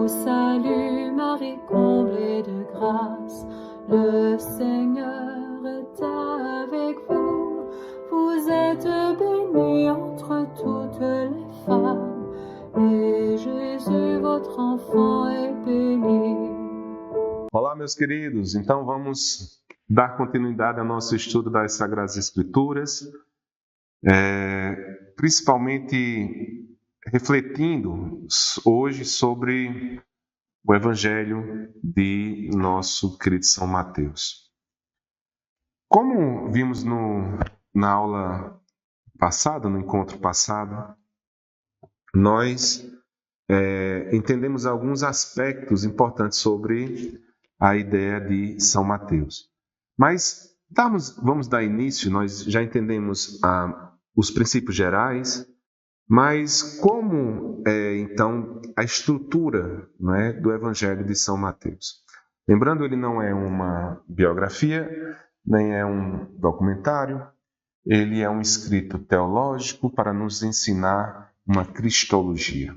vous salue Marie, comblée de grâce. Le Seigneur est avec vous. Vous êtes bénie entre toutes les femmes, et Jésus, votre enfant, est béni. Olá, meus queridos. Então vamos dar continuidade ao nosso estudo das Sagradas Escrituras, principalmente refletindo hoje sobre o Evangelho de nosso querido São Mateus. Como vimos na aula passada, no encontro passado, nós entendemos alguns aspectos importantes sobre a ideia de São Mateus. Mas vamos dar início, nós já entendemos os princípios gerais, mas como é então a estrutura, né, do Evangelho de São Mateus? Lembrando, ele não é uma biografia, nem é um documentário, ele é um escrito teológico para nos ensinar uma cristologia.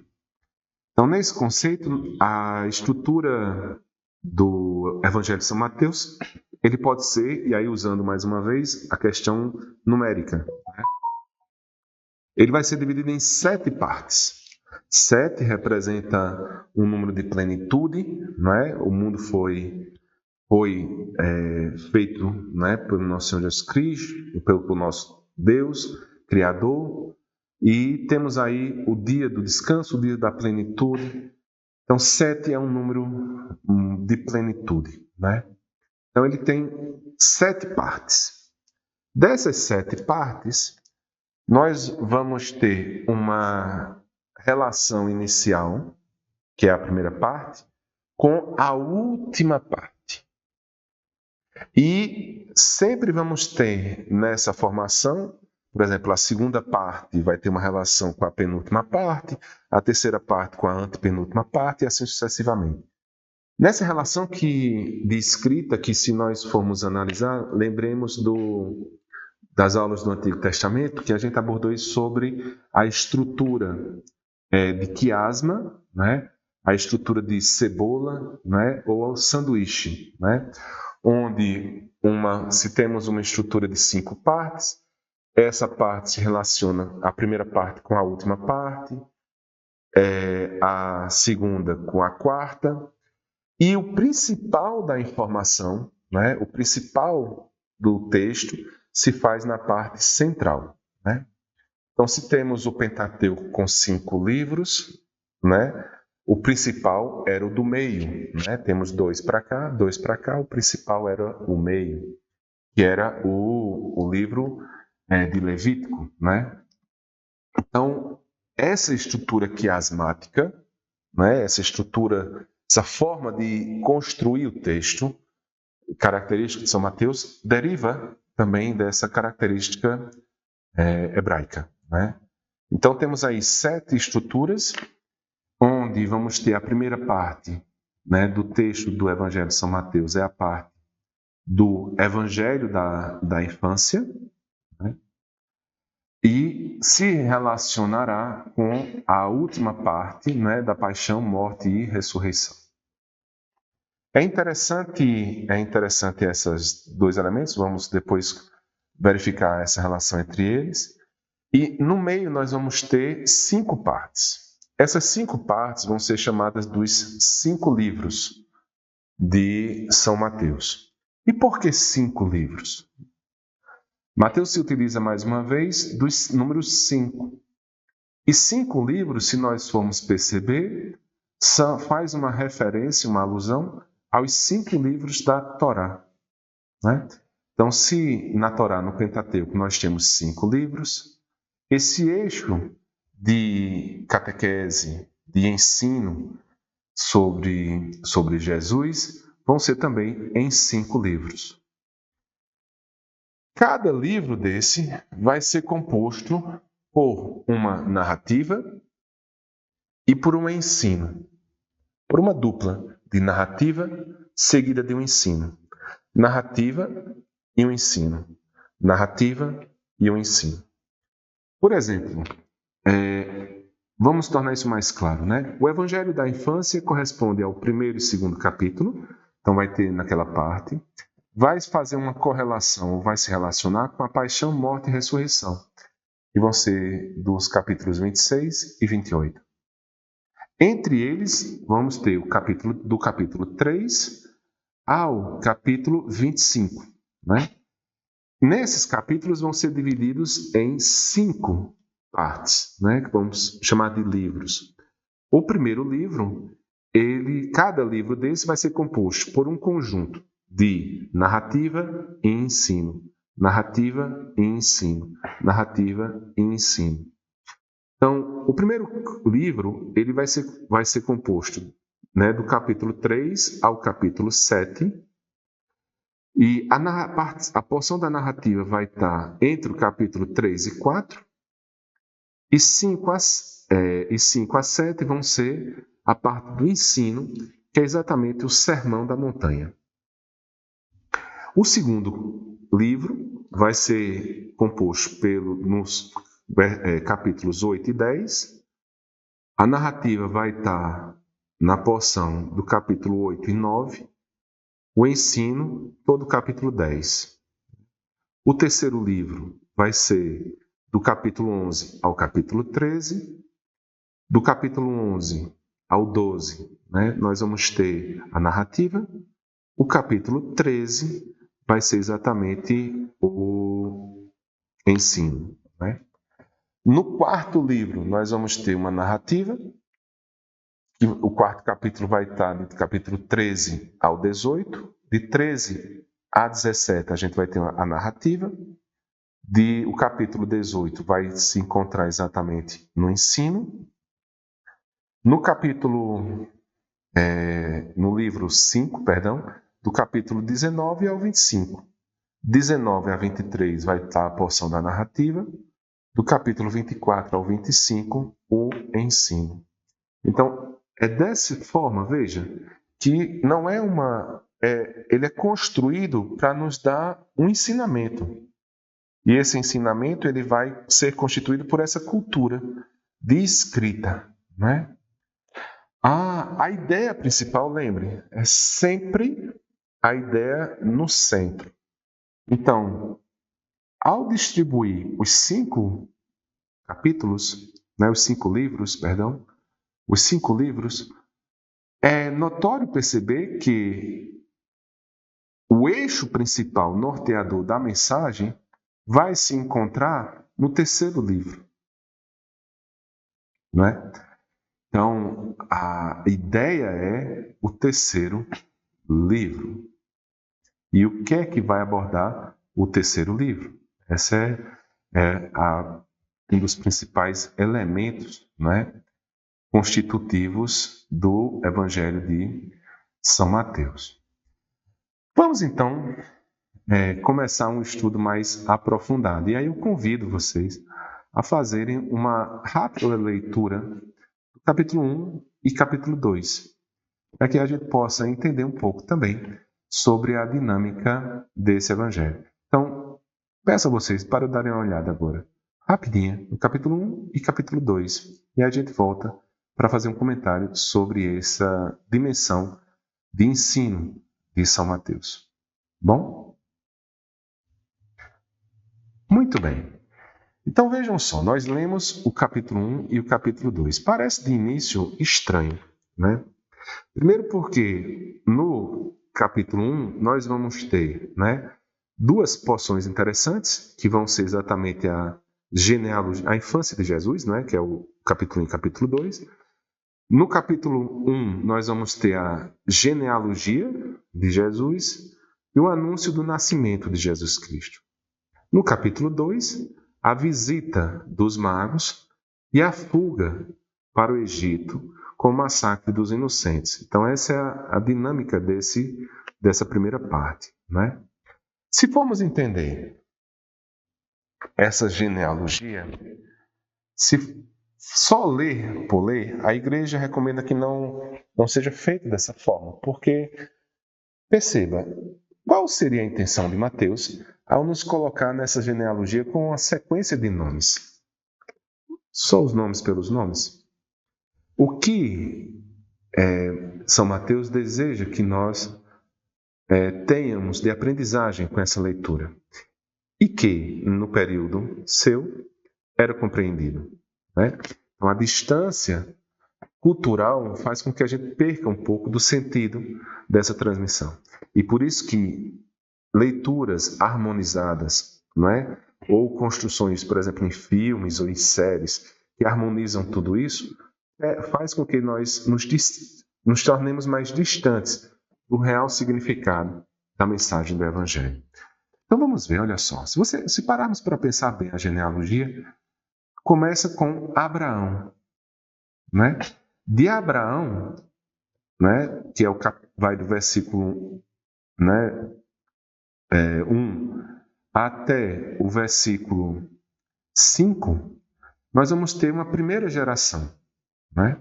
Então, nesse conceito, a estrutura do Evangelho de São Mateus, ele pode ser, e aí usando mais uma vez a questão numérica, né? Ele vai ser dividido em 7 partes. 7 representa um número de plenitude, né? O mundo foi feito, né, pelo nosso Senhor Jesus Cristo, pelo nosso Deus, Criador, e temos aí o dia do descanso, o dia da plenitude. Então, 7 é um número de plenitude, né? Então, ele tem 7 partes. Dessas 7 partes, nós vamos ter uma relação inicial, que é a primeira parte, com a última parte. E sempre vamos ter nessa formação, por exemplo, a segunda parte vai ter uma relação com a penúltima parte, a terceira parte com a antepenúltima parte, e assim sucessivamente. Nessa relação de escrita, que se nós formos analisar, lembremos das aulas do Antigo Testamento, que a gente abordou isso sobre a estrutura de quiasma, né? A estrutura de cebola, né? Ou sanduíche, né? Onde se temos uma estrutura de 5 partes, essa parte se relaciona, a primeira parte com a última parte, a segunda com a quarta, e o principal da informação, né? O principal do texto, se faz na parte central, né? Então, se temos o Pentateuco com 5 livros, né? O principal era o do meio, né? Temos 2 para cá, 2 para cá, o principal era o meio, que era o livro de Levítico, né? Então, essa estrutura quiasmática, né? Essa forma de construir o texto, característica de São Mateus, deriva também dessa característica hebraica, né? Então temos aí 7 estruturas, onde vamos ter a primeira parte, né, do texto do Evangelho de São Mateus, é a parte do Evangelho da infância, né? E se relacionará com a última parte, né, da paixão, morte e ressurreição. É interessante esses 2 elementos, vamos depois verificar essa relação entre eles. E no meio nós vamos ter 5 partes. Essas 5 partes vão ser chamadas dos 5 livros de São Mateus. E por que 5 livros? Mateus se utiliza mais uma vez dos números 5. E 5 livros, se nós formos perceber, faz uma referência, uma alusão aos 5 livros da Torá, né? Então, se na Torá, no Pentateuco, nós temos 5 livros, esse eixo de catequese, de ensino sobre Jesus, vão ser também em 5 livros. Cada livro desse vai ser composto por uma narrativa e por um ensino, por uma dupla de narrativa seguida de um ensino. Narrativa e um ensino. Narrativa e um ensino. Por exemplo, vamos tornar isso mais claro, né? O Evangelho da infância corresponde ao primeiro e segundo capítulo, então vai ter naquela parte. Vai fazer uma correlação, vai se relacionar com a paixão, morte e ressurreição, que vão ser dos capítulos 26 e 28. Entre eles, vamos ter o capítulo do capítulo 3 ao capítulo 25, né? Nesses capítulos vão ser divididos em 5 partes, né? Que vamos chamar de livros. O primeiro livro, cada livro desse vai ser composto por um conjunto de narrativa e ensino, narrativa e ensino, narrativa e ensino. Então, o primeiro livro ele vai ser composto, né, do capítulo 3 ao capítulo 7, e a porção da narrativa vai estar entre o capítulo 3 e 4, e 5 a 7 vão ser a parte do ensino, que é exatamente o Sermão da Montanha. O segundo livro vai ser composto nos capítulos 8 e 10. A narrativa vai estar na porção do capítulo 8 e 9. O ensino, todo o capítulo 10. O terceiro livro vai ser do capítulo 11 ao capítulo 13. Do capítulo 11 ao 12, né, nós vamos ter a narrativa. O capítulo 13 vai ser exatamente o ensino, né? No quarto livro, nós vamos ter uma narrativa. O quarto capítulo vai estar do capítulo 13 ao 18. De 13 a 17, a gente vai ter a narrativa. O capítulo 18 vai se encontrar exatamente no ensino. No livro 5, do capítulo 19 ao 25. 19 a 23 vai estar a porção da narrativa. Do capítulo 24 ao 25, o ensino. Então, é dessa forma, veja, que não é ele é construído para nos dar um ensinamento. E esse ensinamento ele vai ser constituído por essa cultura de escrita, né? A ideia principal, lembre, é sempre a ideia no centro. Então, ao distribuir os 5 capítulos, né, os 5 livros, é notório perceber que o eixo principal norteador da mensagem vai se encontrar no terceiro livro, não é? Então, a ideia é o terceiro livro. E o que é que vai abordar o terceiro livro? Esse é um dos principais elementos, né, constitutivos do Evangelho de São Mateus. Vamos, então, começar um estudo mais aprofundado. E aí eu convido vocês a fazerem uma rápida leitura do capítulo 1 e capítulo 2, para que a gente possa entender um pouco também sobre a dinâmica desse evangelho. Então, peço a vocês para darem uma olhada agora, rapidinha, no capítulo 1 e capítulo 2, e a gente volta para fazer um comentário sobre essa dimensão de ensino de São Mateus. Bom? Muito bem. Então vejam só, nós lemos o capítulo 1 e o capítulo 2. Parece de início estranho, né? Primeiro porque no capítulo 1 nós vamos ter, né, 2 porções interessantes, que vão ser exatamente a genealogia, a infância de Jesus, né, que é o capítulo 1 e capítulo 2. No capítulo 1 nós vamos ter a genealogia de Jesus e o anúncio do nascimento de Jesus Cristo. No capítulo 2, a visita dos magos e a fuga para o Egito com o massacre dos inocentes. Então, essa é a dinâmica dessa primeira parte, né? Se formos entender essa genealogia, se só ler por ler, a igreja recomenda que não seja feito dessa forma, porque, perceba, qual seria a intenção de Mateus ao nos colocar nessa genealogia com uma sequência de nomes? Só os nomes pelos nomes? O que São Mateus deseja que nós tenhamos de aprendizagem com essa leitura? E que, no período seu, era compreendido, né? Então, a distância cultural faz com que a gente perca um pouco do sentido dessa transmissão. E por isso que leituras harmonizadas, não é? Ou construções, por exemplo, em filmes ou em séries, que harmonizam tudo isso, faz com que nós nos tornemos mais distantes do real significado da mensagem do Evangelho. Então vamos ver, olha só. Se pararmos para pensar bem a genealogia, começa com Abraão, né? De Abraão, né, que vai do versículo 1 até o versículo 5, nós vamos ter uma primeira geração, né?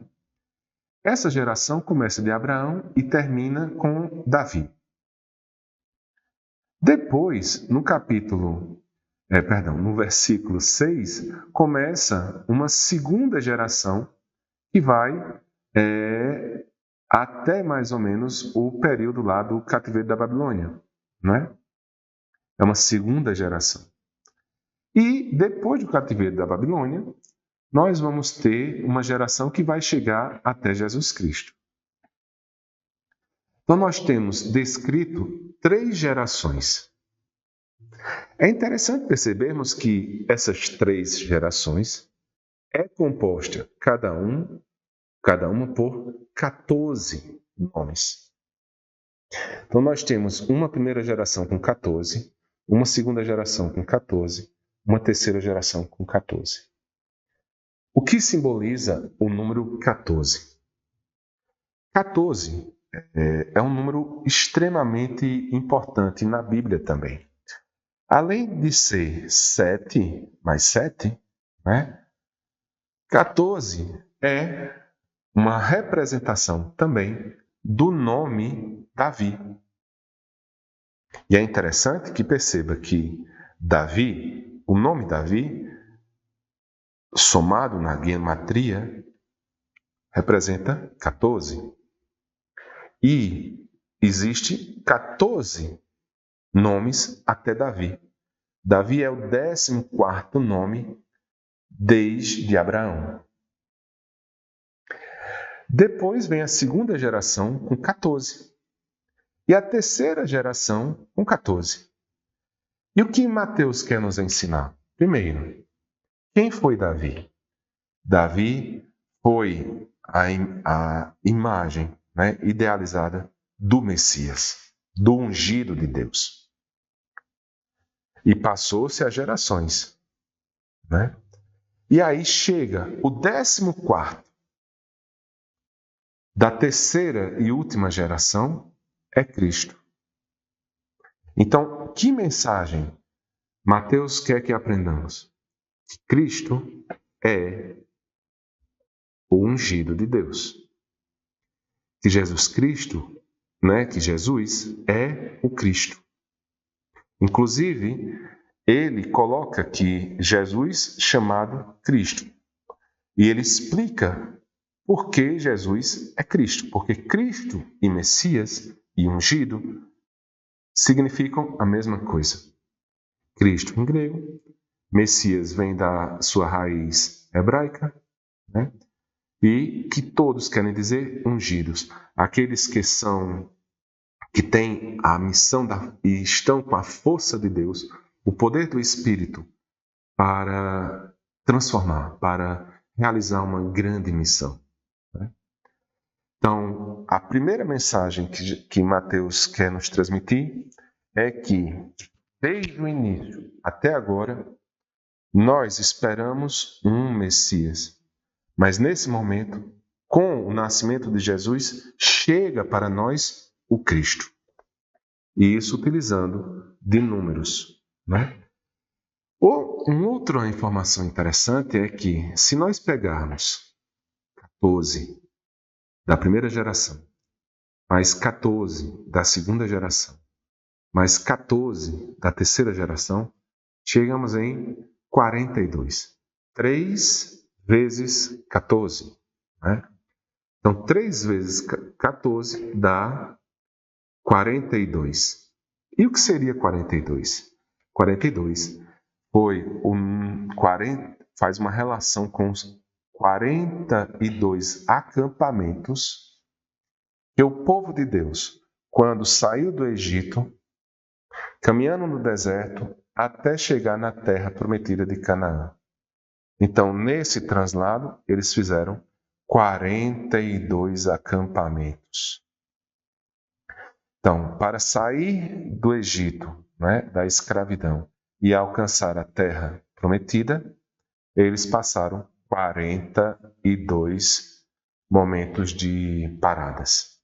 Essa geração começa de Abraão e termina com Davi. Depois, no versículo 6, começa uma segunda geração que vai até mais ou menos o período lá do cativeiro da Babilônia, né? É uma segunda geração. E depois do cativeiro da Babilônia, nós vamos ter uma geração que vai chegar até Jesus Cristo. Então nós temos descrito 3 gerações. É interessante percebermos que essas 3 gerações é composta cada uma por 14 nomes. Então nós temos uma primeira geração com 14, uma segunda geração com 14, uma terceira geração com 14. O que simboliza o número 14? 14 é um número extremamente importante na Bíblia também. Além de ser 7 mais 7, né? 14 é uma representação também do nome Davi. E é interessante que perceba que Davi, o nome Davi, somado na gematria, representa 14. E existe 14 nomes até Davi. Davi é o 14º nome desde Abraão. Depois vem a segunda geração com 14. E a terceira geração com 14. E o que Mateus quer nos ensinar? Primeiro, quem foi Davi? Davi foi a imagem, né, idealizada do Messias, do ungido de Deus. E passou-se as gerações, né? E aí chega o 14º da terceira e última geração, é Cristo. Então, que mensagem Mateus quer que aprendamos? Que Cristo é o ungido de Deus. Que Jesus Cristo, né, que Jesus é o Cristo. Inclusive, ele coloca que Jesus chamado Cristo. E ele explica por que Jesus é Cristo. Porque Cristo e Messias e ungido significam a mesma coisa. Cristo em grego, Messias vem da sua raiz hebraica, né? E que todos querem dizer ungidos. Aqueles que têm a missão e estão com a força de Deus, o poder do Espírito para transformar, para realizar uma grande missão, né? Então, a primeira mensagem que Mateus quer nos transmitir é que, desde o início até agora, nós esperamos um Messias. Mas nesse momento, com o nascimento de Jesus, chega para nós o Cristo. E isso utilizando de números, né? Uma outra informação interessante é que, se nós pegarmos 14 da primeira geração, mais 14 da segunda geração, mais 14 da terceira geração, chegamos em 42. 3 vezes 14, né? Então, 3 vezes 14 dá 42. E o que seria 42? 42 foi faz uma relação com os 42 acampamentos que o povo de Deus, quando saiu do Egito, caminhando no deserto, até chegar na terra prometida de Canaã. Então, nesse translado, eles fizeram 42 acampamentos. Então, para sair do Egito, da escravidão, e alcançar a terra prometida, eles passaram 42 momentos de paradas.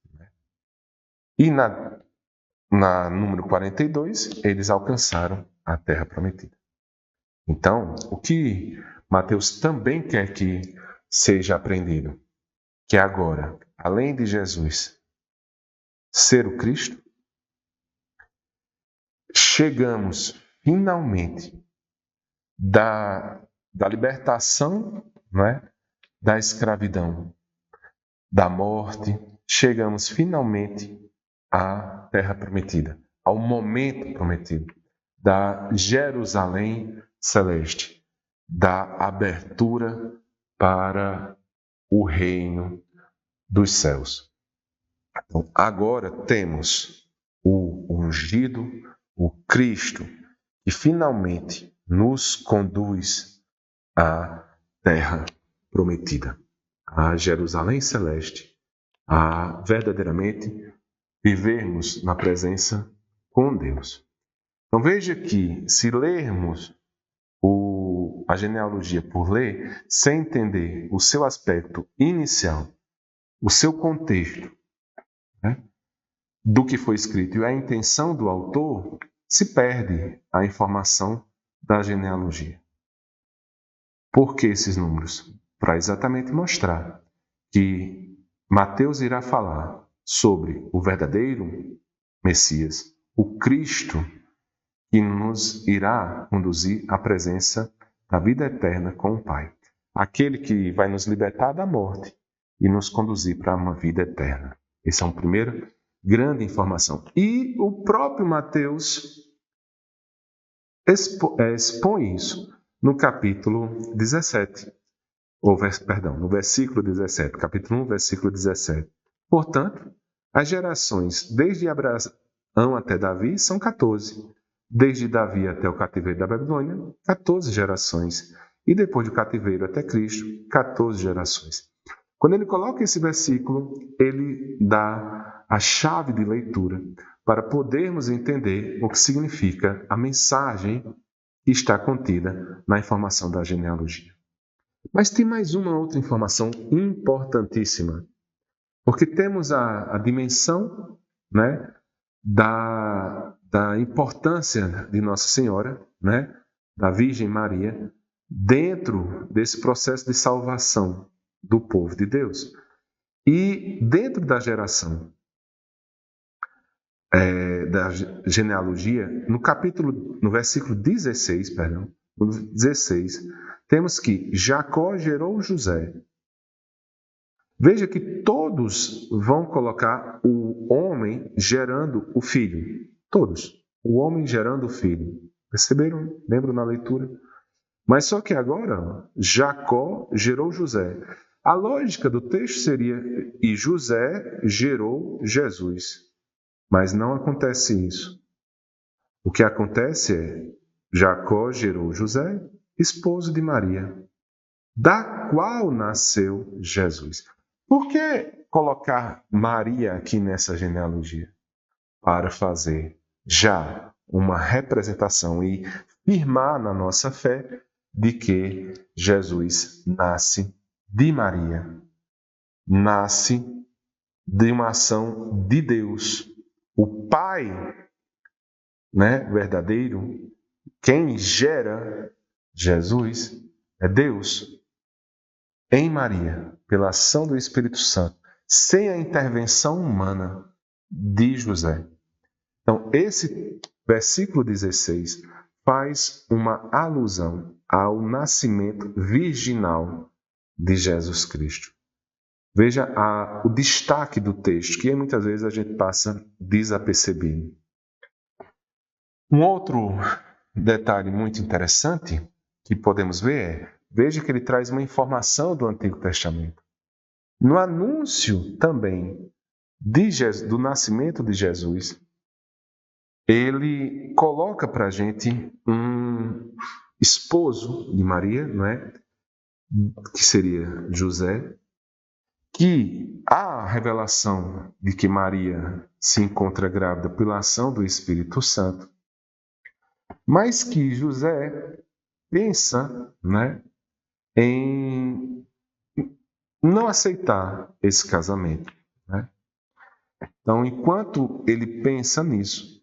E na número 42, eles alcançaram a terra prometida. Então, o que Mateus também quer que seja aprendido, que agora, além de Jesus ser o Cristo, chegamos finalmente da libertação, da escravidão, da morte, chegamos finalmente à terra prometida, ao momento prometido, da Jerusalém celeste, da abertura para o reino dos céus. Então, agora temos o ungido, o Cristo, que finalmente nos conduz à terra prometida, à Jerusalém celeste, a verdadeiramente vivermos na presença com Deus. Então veja que, se lermos a genealogia por ler, sem entender o seu aspecto inicial, o seu contexto, do que foi escrito e a intenção do autor, se perde a informação da genealogia. Por que esses números? Para exatamente mostrar que Mateus irá falar sobre o verdadeiro Messias, o Cristo, que nos irá conduzir à presença da vida eterna com o Pai. Aquele que vai nos libertar da morte e nos conduzir para uma vida eterna. Essa é uma primeira grande informação. E o próprio Mateus expõe isso no capítulo 17. No versículo 17. Capítulo 1, versículo 17. Portanto, as gerações desde Abraão até Davi são 14. Desde Davi até o cativeiro da Babilônia, 14 gerações. E depois do cativeiro até Cristo, 14 gerações. Quando ele coloca esse versículo, ele dá a chave de leitura para podermos entender o que significa a mensagem que está contida na informação da genealogia. Mas tem mais uma outra informação importantíssima, porque temos a dimensão da importância de Nossa Senhora, da Virgem Maria, dentro desse processo de salvação do povo de Deus. E dentro da geração da genealogia, no versículo 16, temos que Jacó gerou José. Veja que todos vão colocar o homem gerando o filho. Todos. O homem gerando o filho. Perceberam? Lembram na leitura? Mas só que agora, Jacó gerou José. A lógica do texto seria, e José gerou Jesus. Mas não acontece isso. O que acontece é, Jacó gerou José, esposo de Maria, da qual nasceu Jesus. Por que colocar Maria aqui nessa genealogia? Para fazer já uma representação e firmar na nossa fé de que Jesus nasce de Maria, nasce de uma ação de Deus. O Pai, verdadeiro, quem gera Jesus é Deus em Maria, pela ação do Espírito Santo, sem a intervenção humana de José. Então, esse versículo 16 faz uma alusão ao nascimento virginal de Jesus Cristo. Veja o destaque do texto, que muitas vezes a gente passa desapercebido. Um outro detalhe muito interessante que podemos ver veja que ele traz uma informação do Antigo Testamento. No anúncio também do nascimento de Jesus, ele coloca para a gente um esposo de Maria, não é? Que seria José, que há a revelação de que Maria se encontra grávida pela ação do Espírito Santo, mas que José pensa, né, em não aceitar esse casamento, né? Então, enquanto ele pensa nisso,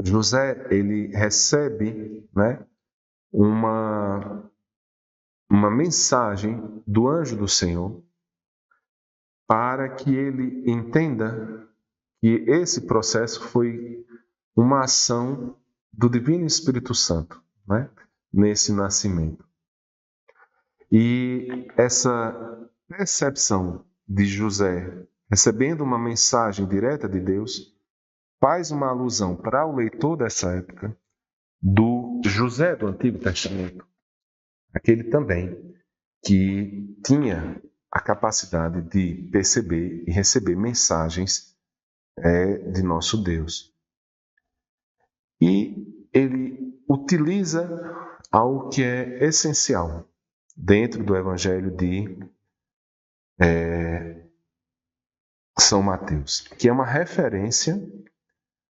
José ele recebe, né, uma mensagem do anjo do Senhor para que ele entenda que esse processo foi uma ação do Divino Espírito Santo, né, nesse nascimento. E essa percepção de José recebendo uma mensagem direta de Deus faz uma alusão para o leitor dessa época do José do Antigo Testamento, aquele também que tinha a capacidade de perceber e receber mensagens de nosso Deus. E ele utiliza algo que é essencial dentro do Evangelho de São Mateus, que é uma referência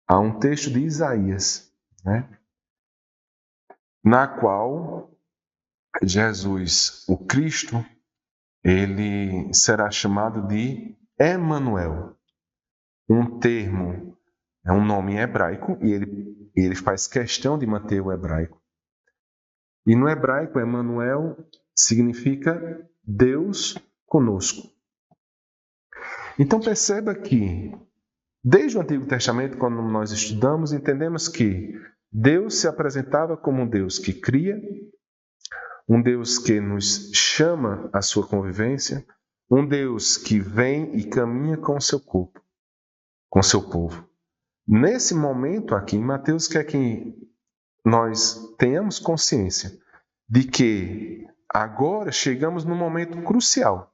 a um texto de Isaías, né, na qual Jesus, o Cristo, ele será chamado de Emanuel, um termo, é um nome em hebraico, e ele faz questão de manter o hebraico. E no hebraico, Emanuel significa Deus conosco. Então perceba que, desde o Antigo Testamento, quando nós estudamos, entendemos que Deus se apresentava como um Deus que cria, um Deus que nos chama à sua convivência, um Deus que vem e caminha com o seu corpo, com o seu povo. Nesse momento aqui, Mateus quer que nós tenhamos consciência de que agora chegamos num momento crucial,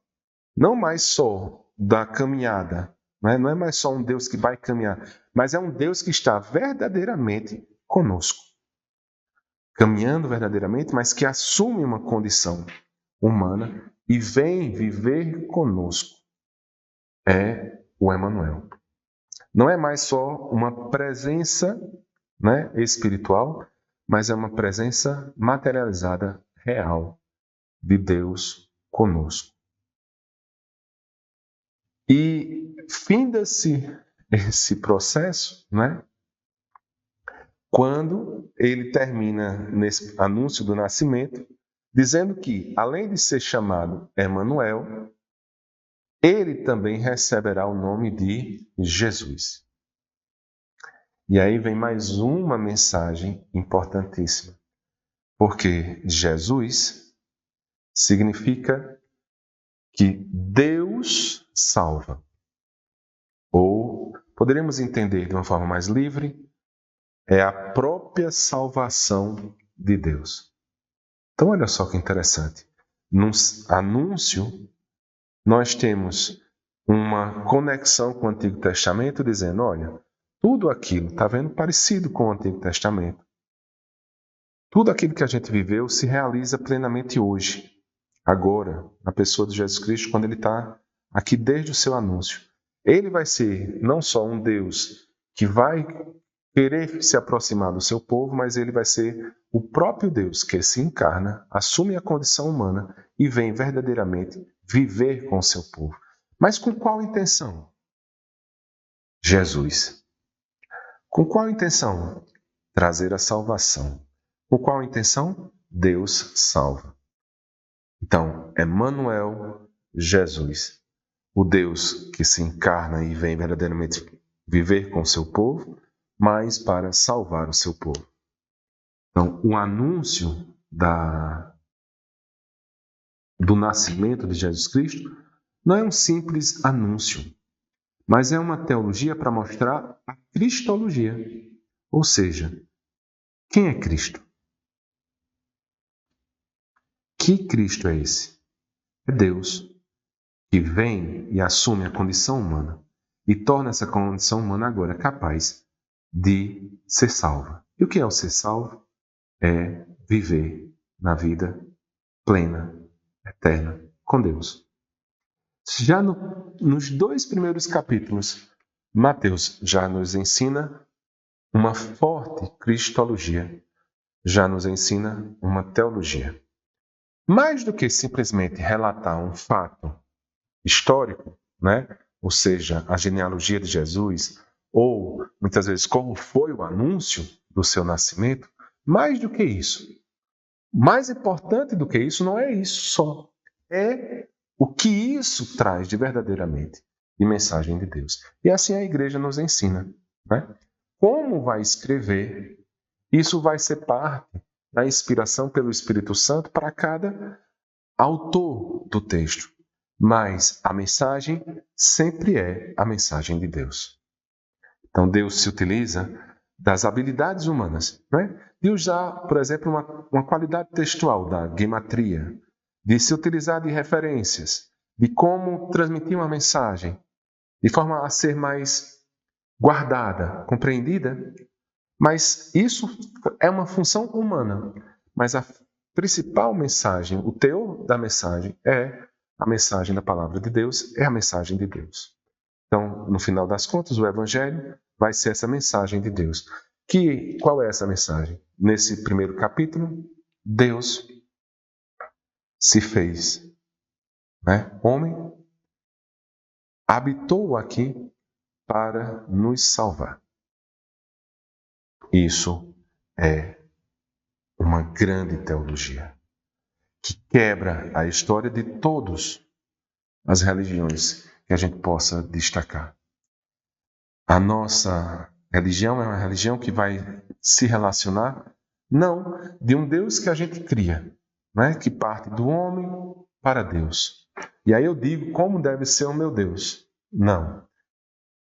não mais só da caminhada, não é mais só um Deus que vai caminhar, mas é um Deus que está verdadeiramente conosco, caminhando verdadeiramente, mas que assume uma condição humana e vem viver conosco. É o Emanuel. Não é mais só uma presença, né, espiritual, mas é uma presença materializada, real, de Deus conosco. E finda-se esse processo, né, quando ele termina nesse anúncio do nascimento, dizendo que, além de ser chamado Emanuel, ele também receberá o nome de Jesus. E aí vem mais uma mensagem importantíssima, porque Jesus significa que Deus salva. Ou poderíamos entender de uma forma mais livre, é a própria salvação de Deus. Então olha só que interessante. No anúncio, nós temos uma conexão com o Antigo Testamento, dizendo, olha, tudo aquilo está vendo parecido com o Antigo Testamento. Tudo aquilo que a gente viveu se realiza plenamente hoje, agora, na pessoa de Jesus Cristo, quando ele está aqui desde o seu anúncio. Ele vai ser não só um Deus que vai querer se aproximar do seu povo, mas ele vai ser o próprio Deus que se encarna, assume a condição humana e vem verdadeiramente viver com o seu povo. Mas com qual intenção? Jesus. Com qual intenção? Trazer a salvação. Com qual intenção? Deus salva. Então, Emanuel, Jesus, o Deus que se encarna e vem verdadeiramente viver com o seu povo, mas para salvar o seu povo. Então, o anúncio do nascimento de Jesus Cristo não é um simples anúncio, mas é uma teologia para mostrar a cristologia. Ou seja, quem é Cristo? Que Cristo é esse? É Deus, que vem e assume a condição humana e torna essa condição humana agora capaz de ser salva. E o que é o ser salvo? É viver na vida plena, eterna, com Deus. Já nos 2 primeiros capítulos, Mateus já nos ensina uma forte cristologia, já nos ensina uma teologia. Mais do que simplesmente relatar um fato histórico, né? Ou seja, a genealogia de Jesus, ou muitas vezes como foi o anúncio do seu nascimento, mais do que isso. Mais importante do que isso não é isso só, é o que isso traz de verdadeiramente de mensagem de Deus. E assim a igreja nos ensina, né? Como vai escrever, isso vai ser parte da inspiração pelo Espírito Santo para cada autor do texto. Mas a mensagem sempre é a mensagem de Deus. Então Deus se utiliza das habilidades humanas, né? De usar, por exemplo, uma qualidade textual da gematria, de se utilizar de referências, de como transmitir uma mensagem, de forma a ser mais guardada, compreendida. Mas isso é uma função humana. Mas a principal mensagem, o teor da mensagem é a mensagem da palavra de Deus, é a mensagem de Deus. Então, no final das contas, o Evangelho vai ser essa mensagem de Deus. Qual é essa mensagem? Nesse primeiro capítulo, Deus se fez, né, homem, habitou aqui para nos salvar. Isso é uma grande teologia que quebra a história de todas as religiões que a gente possa destacar. A nossa religião é uma religião que vai se relacionar não de um Deus que a gente cria, né? Que parte do homem para Deus. E aí eu digo, como deve ser o meu Deus? Não.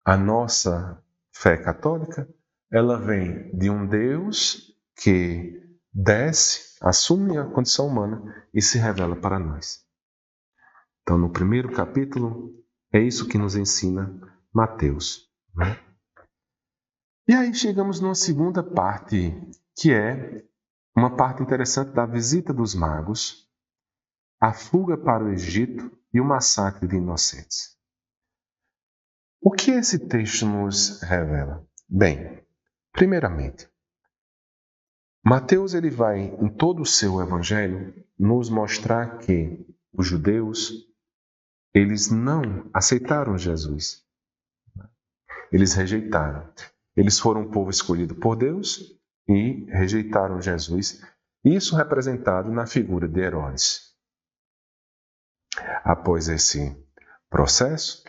A nossa fé católica, ela vem de um Deus que desce, assume a condição humana e se revela para nós. Então, no primeiro capítulo, é isso que nos ensina Mateus, né? E aí chegamos numa segunda parte, que é uma parte interessante da visita dos magos, a fuga para o Egito e o massacre de inocentes. O que esse texto nos revela? Bem, primeiramente, Mateus ele vai, em todo o seu evangelho, nos mostrar que os judeus, eles não aceitaram Jesus. Eles rejeitaram. Eles foram um povo escolhido por Deus e rejeitaram Jesus. Isso representado na figura de Herodes. Após esse processo,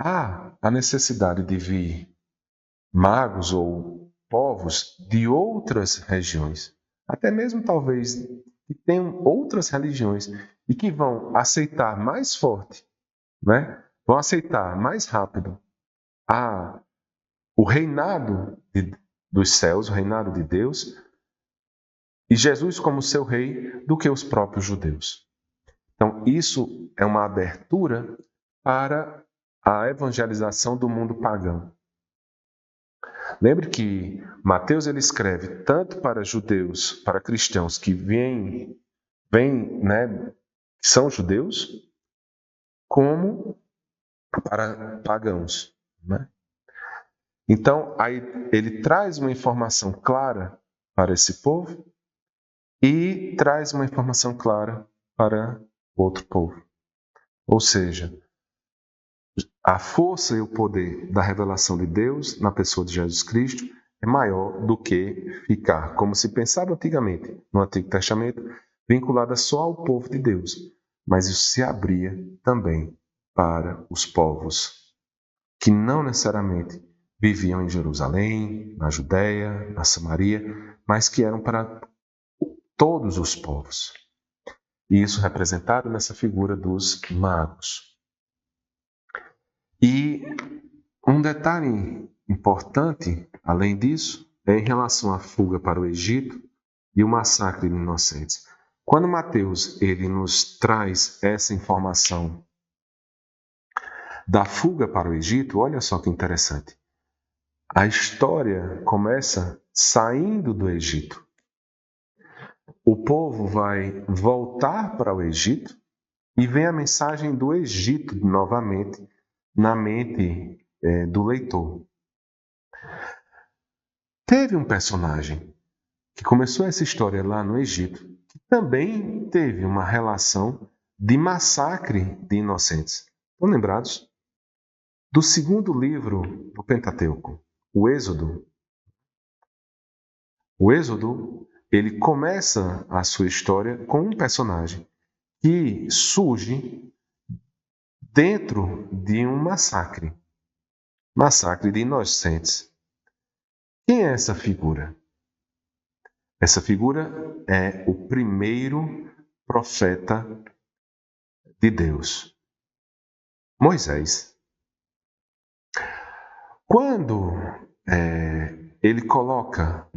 há a necessidade de vir magos ou povos de outras regiões, até mesmo talvez que tenham outras religiões e que vão aceitar mais forte, né? Vão aceitar mais rápido o reinado dos céus, o reinado de Deus, e Jesus como seu rei, do que os próprios judeus. Então, isso é uma abertura para a evangelização do mundo pagão. Lembre que Mateus ele escreve tanto para judeus, para cristãos que vêm, né, que são judeus, como para pagãos, né? Então, aí ele traz uma informação clara para esse povo e traz uma informação clara para outro povo. Ou seja, a força e o poder da revelação de Deus na pessoa de Jesus Cristo é maior do que ficar, como se pensava antigamente, no Antigo Testamento, vinculada só ao povo de Deus. Mas isso se abria também para os povos que não necessariamente viviam em Jerusalém, na Judéia, na Samaria, mas que eram para todos os povos. E isso representado nessa figura dos magos. E um detalhe importante, além disso, é em relação à fuga para o Egito e o massacre de inocentes. Quando Mateus ele nos traz essa informação da fuga para o Egito, olha só que interessante. A história começa saindo do Egito. O povo vai voltar para o Egito e vem a mensagem do Egito novamente na mente do leitor. Teve um personagem que começou essa história lá no Egito, que também teve uma relação de massacre de inocentes. Estão lembrados? Do segundo livro do Pentateuco, o Êxodo. O Êxodo, ele começa a sua história com um personagem que surge dentro de um massacre de inocentes. Quem é essa figura? Essa figura é o primeiro profeta de Deus, Moisés. Quando ele coloca,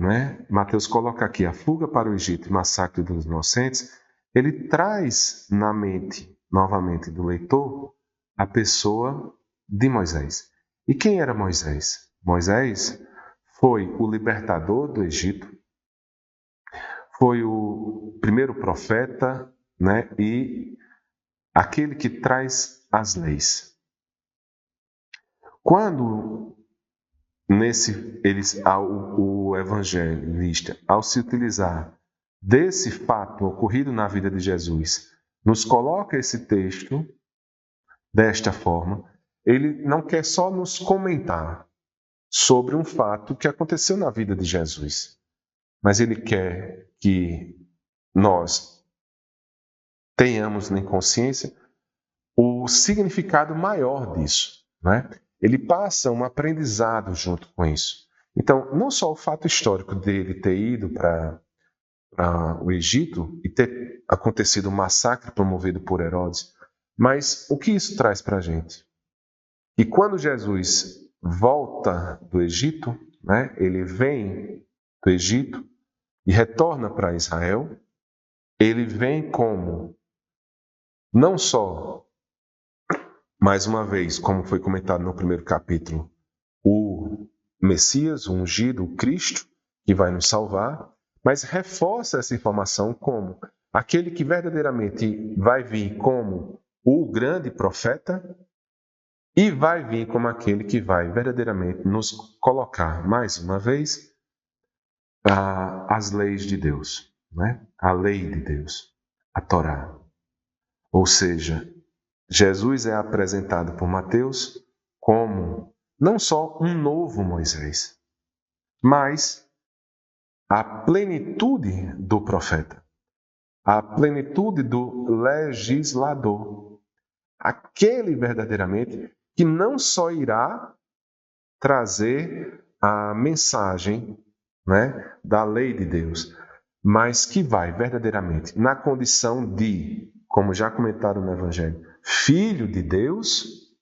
Mateus coloca aqui a fuga para o Egito e massacre dos inocentes, ele traz na mente, novamente, do leitor, a pessoa de Moisés. E quem era Moisés? Moisés foi o libertador do Egito, foi o primeiro profeta, e aquele que traz as leis. Quando o evangelista, ao se utilizar desse fato ocorrido na vida de Jesus, nos coloca esse texto desta forma, ele não quer só nos comentar sobre um fato que aconteceu na vida de Jesus, mas ele quer que nós tenhamos em consciência o significado maior disso, Ele passa um aprendizado junto com isso. Então, não só o fato histórico dele ter ido para o Egito e ter acontecido um massacre promovido por Herodes, mas o que isso traz para a gente? E quando Jesus volta do Egito, ele vem do Egito e retorna para Israel, ele vem como, não só, mais uma vez, como foi comentado no primeiro capítulo, o Messias, o ungido, o Cristo, que vai nos salvar, mas reforça essa informação como aquele que verdadeiramente vai vir como o grande profeta e vai vir como aquele que vai verdadeiramente nos colocar, mais uma vez, as leis de Deus, a lei de Deus, a Torá. Ou seja, Jesus é apresentado por Mateus como não só um novo Moisés, mas a plenitude do profeta, a plenitude do legislador, aquele verdadeiramente que não só irá trazer a mensagem da lei de Deus, mas que vai verdadeiramente na condição de, como já comentaram no Evangelho, Filho de Deus,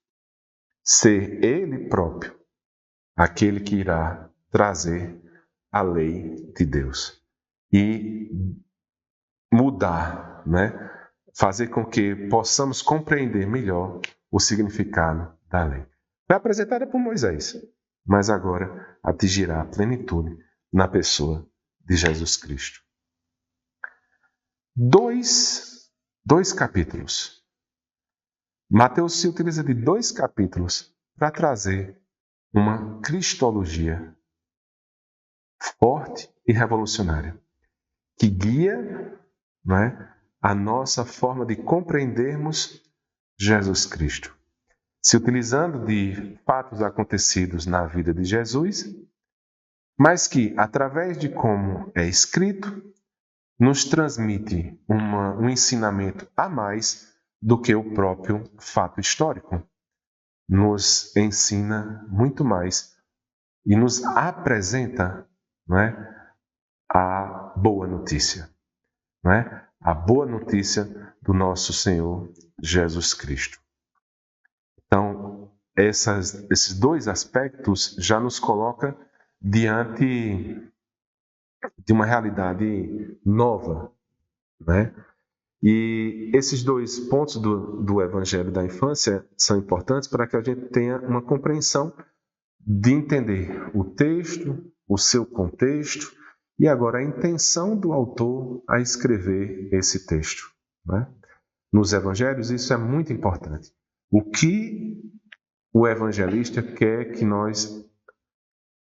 ser Ele próprio aquele que irá trazer a lei de Deus e mudar, fazer com que possamos compreender melhor o significado da lei. Foi apresentada por Moisés, mas agora atingirá a plenitude na pessoa de Jesus Cristo. Dois capítulos. Mateus se utiliza de 2 capítulos para trazer uma cristologia forte e revolucionária, que guia a nossa forma de compreendermos Jesus Cristo. Se utilizando de fatos acontecidos na vida de Jesus, mas que, através de como é escrito, nos transmite um ensinamento a mais do que o próprio fato histórico. Nos ensina muito mais e nos apresenta a boa notícia. A boa notícia do nosso Senhor Jesus Cristo. Então, esses dois aspectos já nos coloca diante de uma realidade nova, né? E esses dois pontos do Evangelho da infância são importantes para que a gente tenha uma compreensão de entender o texto, o seu contexto e agora a intenção do autor a escrever esse texto, né? Nos Evangelhos isso é muito importante. O que o evangelista quer que nós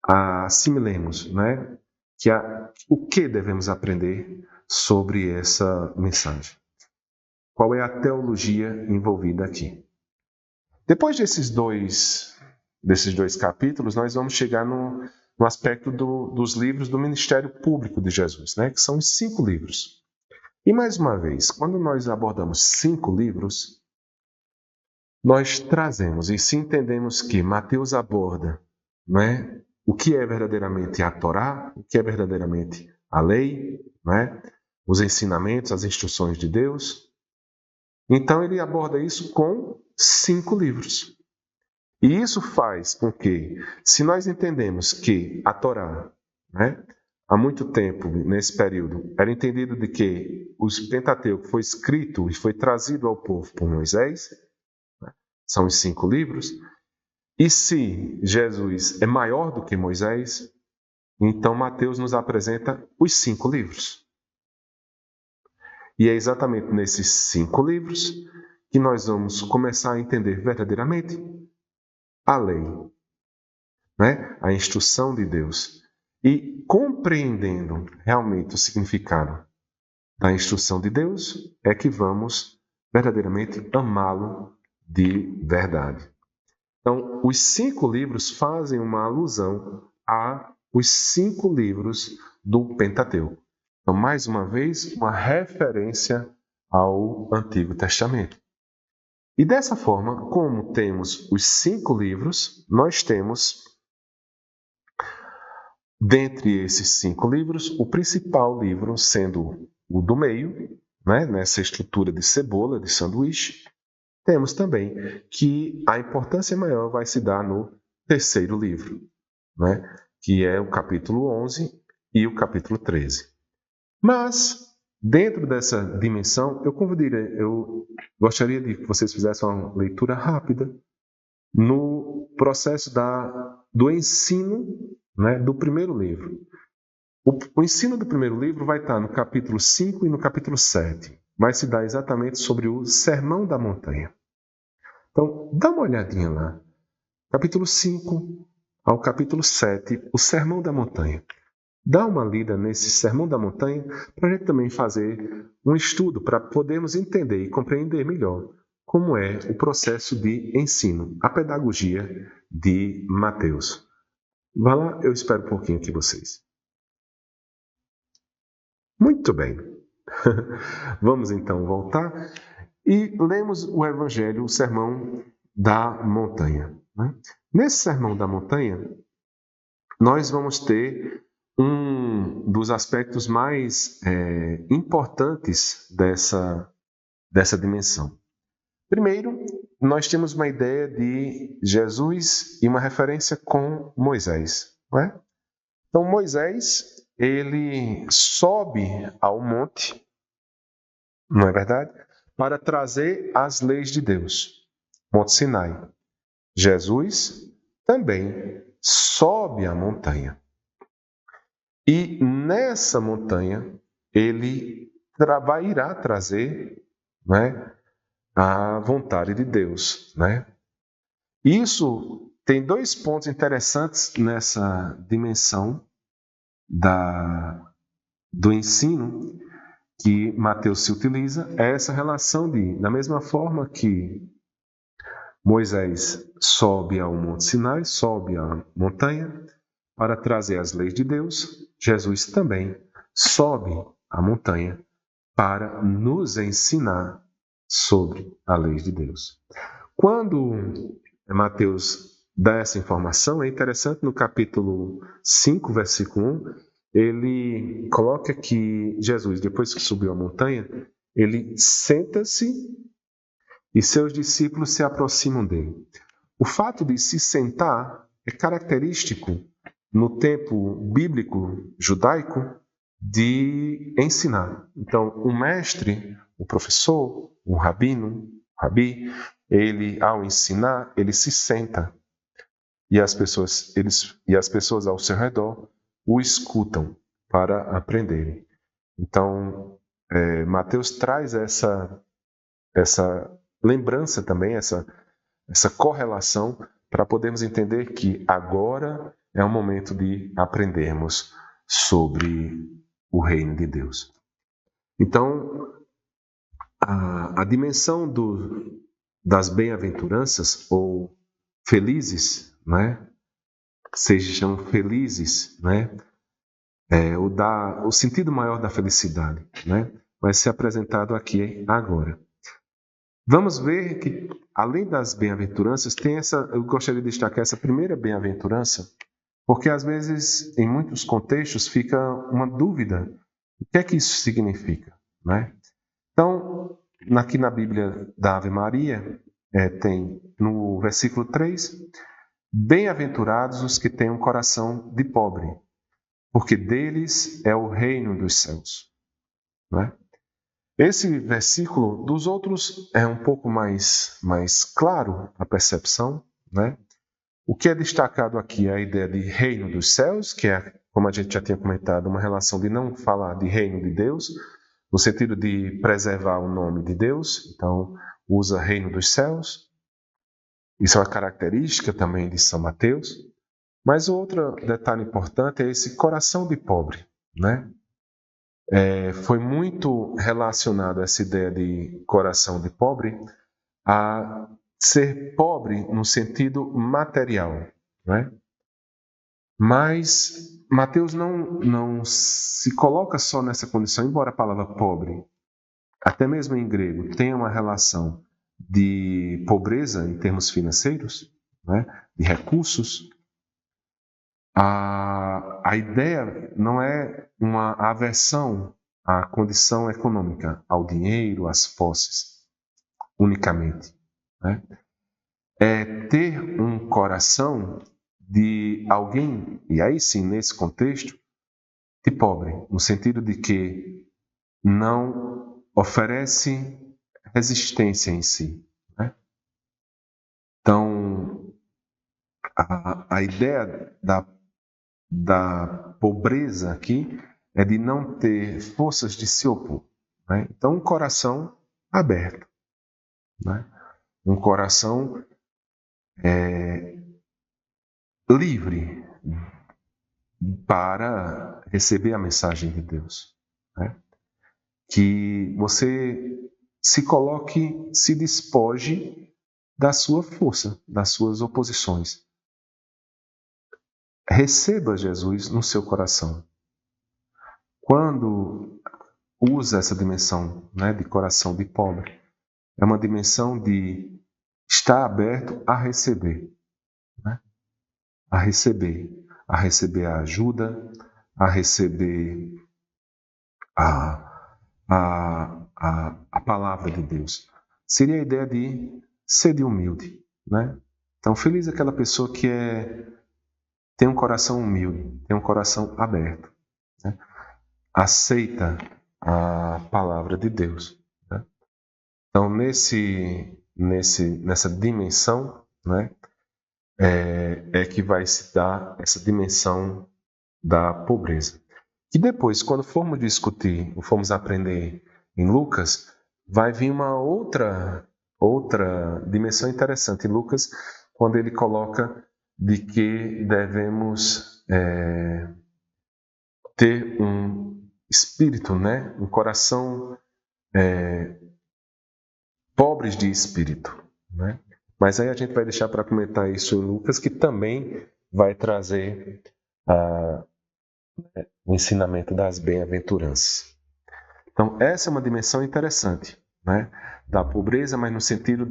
assimilemos, né? O que devemos aprender sobre essa mensagem? Qual é a teologia envolvida aqui? Depois desses dois capítulos, nós vamos chegar no aspecto dos livros do ministério público de Jesus, né? Que são os 5 livros. E mais uma vez, quando nós abordamos 5 livros, nós trazemos, e se entendemos que Mateus aborda, não é, o que é verdadeiramente a Torá, o que é verdadeiramente a lei, não é, os ensinamentos, as instruções de Deus. Então ele aborda isso com 5 livros. E isso faz com que, se nós entendemos que a Torá, né, há muito tempo, nesse período, era entendido de que o Pentateuco foi escrito e foi trazido ao povo por Moisés, são os 5 livros, e se Jesus é maior do que Moisés, então Mateus nos apresenta os 5 livros. E é exatamente nesses 5 livros que nós vamos começar a entender verdadeiramente a lei, né? A instrução de Deus. E compreendendo realmente o significado da instrução de Deus, é que vamos verdadeiramente amá-lo de verdade. Então, os 5 livros fazem uma alusão aos 5 livros do Pentateuco. Então, mais uma vez, uma referência ao Antigo Testamento. E dessa forma, como temos os 5 livros, nós temos, dentre esses 5 livros, o principal livro sendo o do meio, né, nessa estrutura de cebola, de sanduíche. Temos também que a importância maior vai se dar no terceiro livro, né, que é o capítulo 11 e o capítulo 13. Mas, dentro dessa dimensão, eu gostaria de que vocês fizessem uma leitura rápida no processo do ensino, né, do primeiro livro. O ensino do primeiro livro vai estar no capítulo 5 e no capítulo 7. Vai se dar exatamente sobre o Sermão da Montanha. Então, dá uma olhadinha lá. Capítulo 5 ao capítulo 7, o Sermão da Montanha. Dá uma lida nesse Sermão da Montanha para a gente também fazer um estudo para podermos entender e compreender melhor como é o processo de ensino, a pedagogia de Mateus. Vá lá, eu espero um pouquinho aqui vocês. Muito bem. Vamos então voltar e lemos o Evangelho, o Sermão da Montanha, né? Nesse Sermão da Montanha, nós vamos ter um dos aspectos mais importantes dessa dimensão. Primeiro, nós temos uma ideia de Jesus e uma referência com Moisés, não é? Então, Moisés, ele sobe ao monte, não é verdade? Para trazer as leis de Deus, Monte Sinai. Jesus também sobe a montanha. E nessa montanha, ele irá trazer, né, a vontade de Deus, né? Isso tem 2 pontos interessantes nessa dimensão do ensino que Mateus se utiliza, é essa relação da mesma forma que Moisés sobe ao Monte Sinai, sobe à montanha para trazer as leis de Deus, Jesus também sobe a montanha para nos ensinar sobre a lei de Deus. Quando Mateus dá essa informação, é interessante no capítulo 5, versículo 1, ele coloca que Jesus, depois que subiu a montanha, ele senta-se e seus discípulos se aproximam dele. O fato de se sentar é característico no tempo bíblico judaico de ensinar. Então, o mestre, o professor, o rabino, o rabi, ele ao ensinar, ele se senta e as pessoas ao seu redor o escutam para aprenderem. Então, Mateus traz essa lembrança também, essa correlação para podermos entender que agora é o momento de aprendermos sobre o reino de Deus. Então, a dimensão das bem-aventuranças ou felizes, né? Sejam felizes, né? O sentido maior da felicidade, né? Vai ser apresentado aqui agora. Vamos ver que, além das bem-aventuranças, eu gostaria de destacar essa primeira bem-aventurança, porque às vezes, em muitos contextos, fica uma dúvida: o que é que isso significa, né? Então, aqui na Bíblia da Ave Maria, tem no versículo 3, bem-aventurados os que têm um coração de pobre, porque deles é o reino dos céus, né? Esse versículo, dos outros, é um pouco mais claro a percepção, né? O que é destacado aqui é a ideia de reino dos céus, que é, como a gente já tinha comentado, uma relação de não falar de reino de Deus, no sentido de preservar o nome de Deus, então usa reino dos céus. Isso é uma característica também de São Mateus. Mas outro detalhe importante é esse coração de pobre, né? Foi muito relacionado essa ideia de coração de pobre a ser pobre no sentido material, né? Mas Mateus não se coloca só nessa condição, embora a palavra pobre, até mesmo em grego, tenha uma relação de pobreza em termos financeiros, né? De recursos. A ideia não é uma aversão à condição econômica, ao dinheiro, às posses, unicamente, né? É ter um coração de alguém, e aí sim, nesse contexto, de pobre, no sentido de que não oferece resistência em si, né? Então, a ideia da pobreza aqui é de não ter forças de se opor, né? Então, um coração aberto, né? Um coração livre para receber a mensagem de Deus, né? Que você se coloque, se despoje da sua força, das suas oposições. Receba Jesus no seu coração. Quando usa essa dimensão, né, de coração de pobre, é uma dimensão de estar aberto a receber, né? A receber a ajuda, a receber a palavra de Deus. Seria a ideia de ser humilde, né? Então, feliz é aquela pessoa que tem um coração humilde, tem um coração aberto, né? Aceita a palavra de Deus, né? Então, nessa dimensão, né, que vai se dar essa dimensão da pobreza. Que depois, quando formos discutir, ou formos aprender em Lucas, vai vir uma outra dimensão interessante em Lucas, quando ele coloca de que devemos ter um espírito, né, um coração pobres de espírito, né? Mas aí a gente vai deixar para comentar isso em Lucas, que também vai trazer o ensinamento das bem-aventuranças. Então, essa é uma dimensão interessante, né, da pobreza, mas no sentido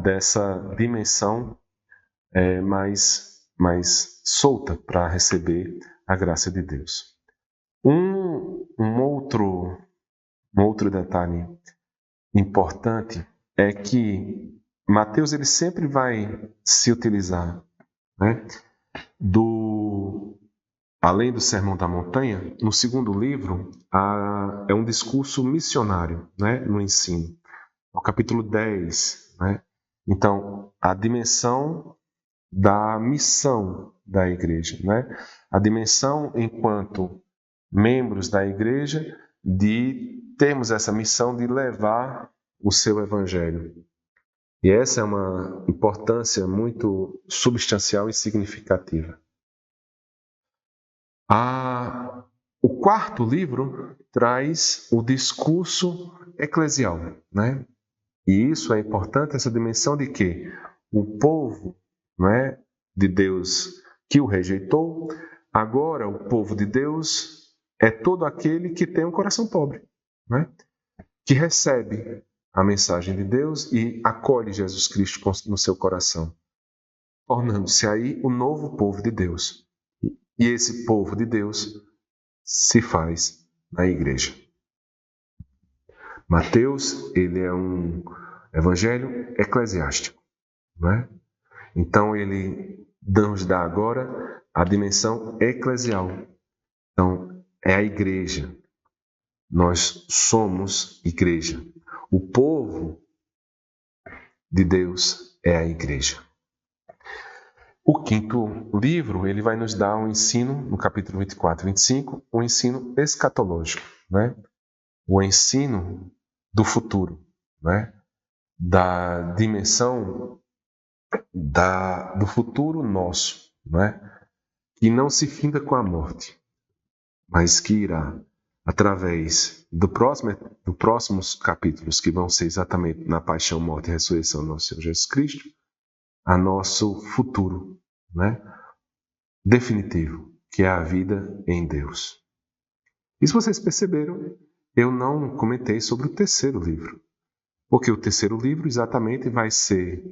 dessa dimensão mais solta para receber a graça de Deum. Um outro Um outro detalhe importante é que Mateus ele sempre vai se utilizar, né, além do Sermão da Montanha. No segundo livro, é um discurso missionário, né, no ensino. No capítulo 10, né? Então, a dimensão da missão da igreja, né? A dimensão enquanto membros da igreja de termos essa missão de levar o seu evangelho. E essa é uma importância muito substancial e significativa. O quarto livro traz o discurso eclesial, né? E isso é importante, essa dimensão de que o povo, né, de Deus que o rejeitou, agora o povo de Deus é todo aquele que tem um coração pobre, né? Que recebe a mensagem de Deus e acolhe Jesus Cristo no seu coração, tornando-se aí o novo povo de Deus. E esse povo de Deus se faz na igreja. Mateus, ele é um evangelho eclesiástico, né? Então ele nos dá agora a dimensão eclesial. Então é a igreja. Nós somos igreja. O povo de Deus é a igreja. O quinto livro, ele vai nos dar um ensino, no capítulo 24 e 25, um ensino escatológico, né? O ensino do futuro, né? Da dimensão do futuro nosso, né? Que não se finda com a morte, mas que irá, através dos próximos capítulos, que vão ser exatamente na paixão, morte e ressurreição do nosso Senhor Jesus Cristo, a nosso futuro, né? Definitivo, que é a vida em Deus. E se vocês perceberam, eu não comentei sobre o terceiro livro, porque o terceiro livro exatamente vai ser